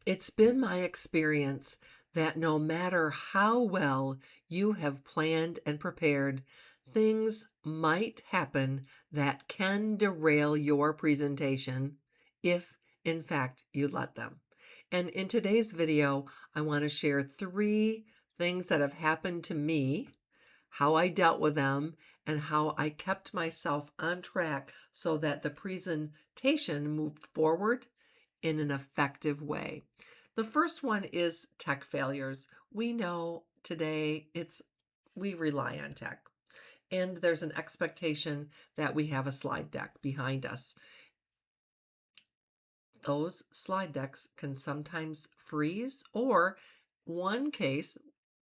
It's been my experience that no matter how well you have planned and prepared, things might happen that can derail your presentation if, in fact, you let them. And in today's video, I want to share 3 things that have happened to me, how I dealt with them, and how I kept myself on track so that the presentation moved forward in an effective way. The first one is tech failures. We know today we rely on tech, and there's an expectation that we have a slide deck behind us. Those slide decks can sometimes freeze, or one case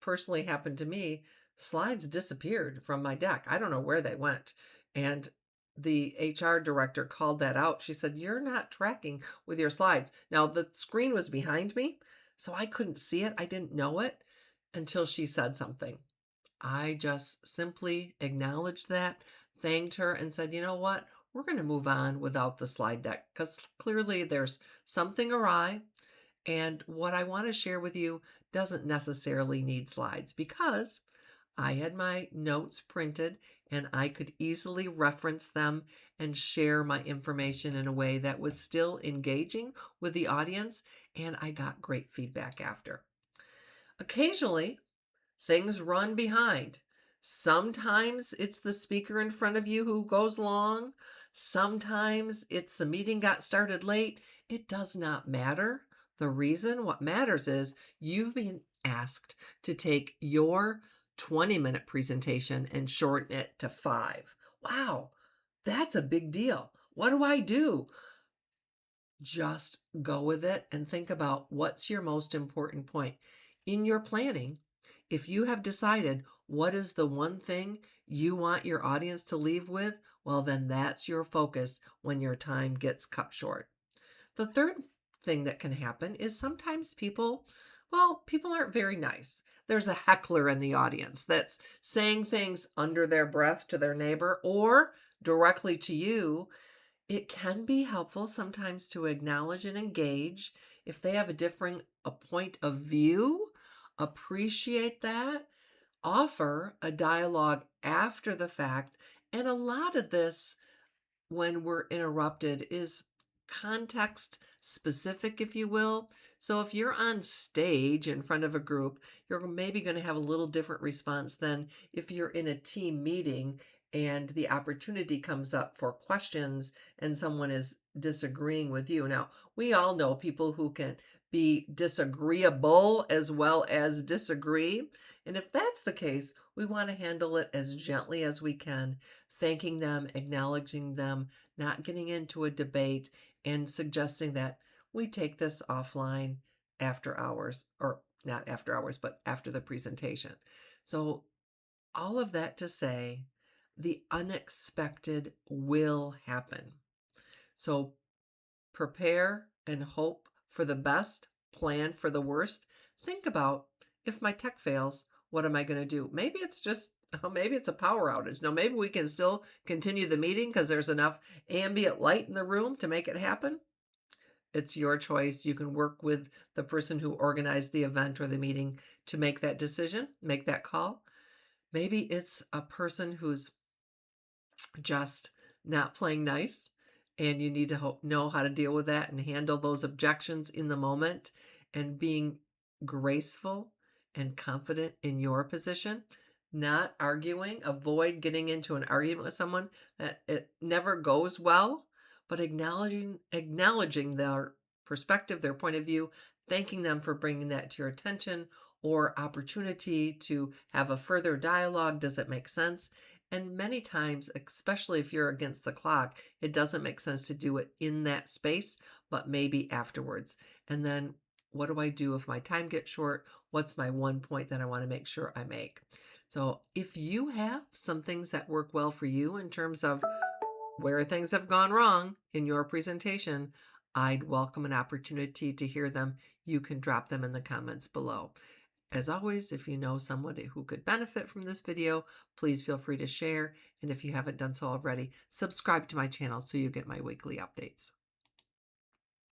personally happened to me, slides disappeared from my deck. I don't know where they went. And the HR director called that out. She said, "You're not tracking with your slides." Now, the screen was behind me, so I couldn't see it. I didn't know it until she said something. I just simply acknowledged that, thanked her, and said, "You know what? We're going to move on without the slide deck because clearly there's something awry. And what I want to share with you doesn't necessarily need slides because I had my notes printed and I could easily reference them and share my information in a way that was still engaging with the audience. And I got great feedback after. Occasionally, things run behind. Sometimes it's the speaker in front of you who goes long. Sometimes it's the meeting got started late. It does not matter. What matters is you've been asked to take your 20-minute presentation and shorten it to 5. Wow, that's a big deal. What do I do? Just go with it and think about what's your most important point. In your planning, if you have decided what is the one thing you want your audience to leave with, well, then that's your focus when your time gets cut short. The third thing that can happen is sometimes people aren't very nice. There's a heckler in the audience that's saying things under their breath to their neighbor or directly to you. It can be helpful sometimes to acknowledge and engage. If they have a point of view, appreciate that, offer a dialogue after the fact. And a lot of this, when we're interrupted, is context specific, if you will. So if you're on stage in front of a group, you're maybe going to have a little different response than if you're in a team meeting and the opportunity comes up for questions and someone is disagreeing with you. Now, we all know people who can be disagreeable as well as disagree. And if that's the case, we want to handle it as gently as we can, thanking them, acknowledging them, not getting into a debate, and suggesting that we take this offline after hours, or not after hours, but after the presentation. So, all of that to say, the unexpected will happen. So, prepare and hope for the best, plan for the worst. Think about, if my tech fails, what am I going to do? Maybe it's just maybe it's a power outage. No, maybe we can still continue the meeting because there's enough ambient light in the room to make it happen. It's your choice. You can work with the person who organized the event or the meeting to make that decision, make that call. Maybe it's a person who's just not playing nice, and you need to know how to deal with that and handle those objections in the moment and being graceful and confident in your position, not arguing. Avoid getting into an argument with someone that it never goes well, but acknowledging their perspective, their point of view, thanking them for bringing that to your attention or opportunity to have a further dialogue. Does it make sense? And many times, especially if you're against the clock, it doesn't make sense to do it in that space, but maybe afterwards. And then what do I do if my time gets short? What's my one point that I want to make sure I make? So if you have some things that work well for you in terms of where things have gone wrong in your presentation, I'd welcome an opportunity to hear them. You can drop them in the comments below. As always, if you know somebody who could benefit from this video, please feel free to share. And if you haven't done so already, subscribe to my channel so you get my weekly updates.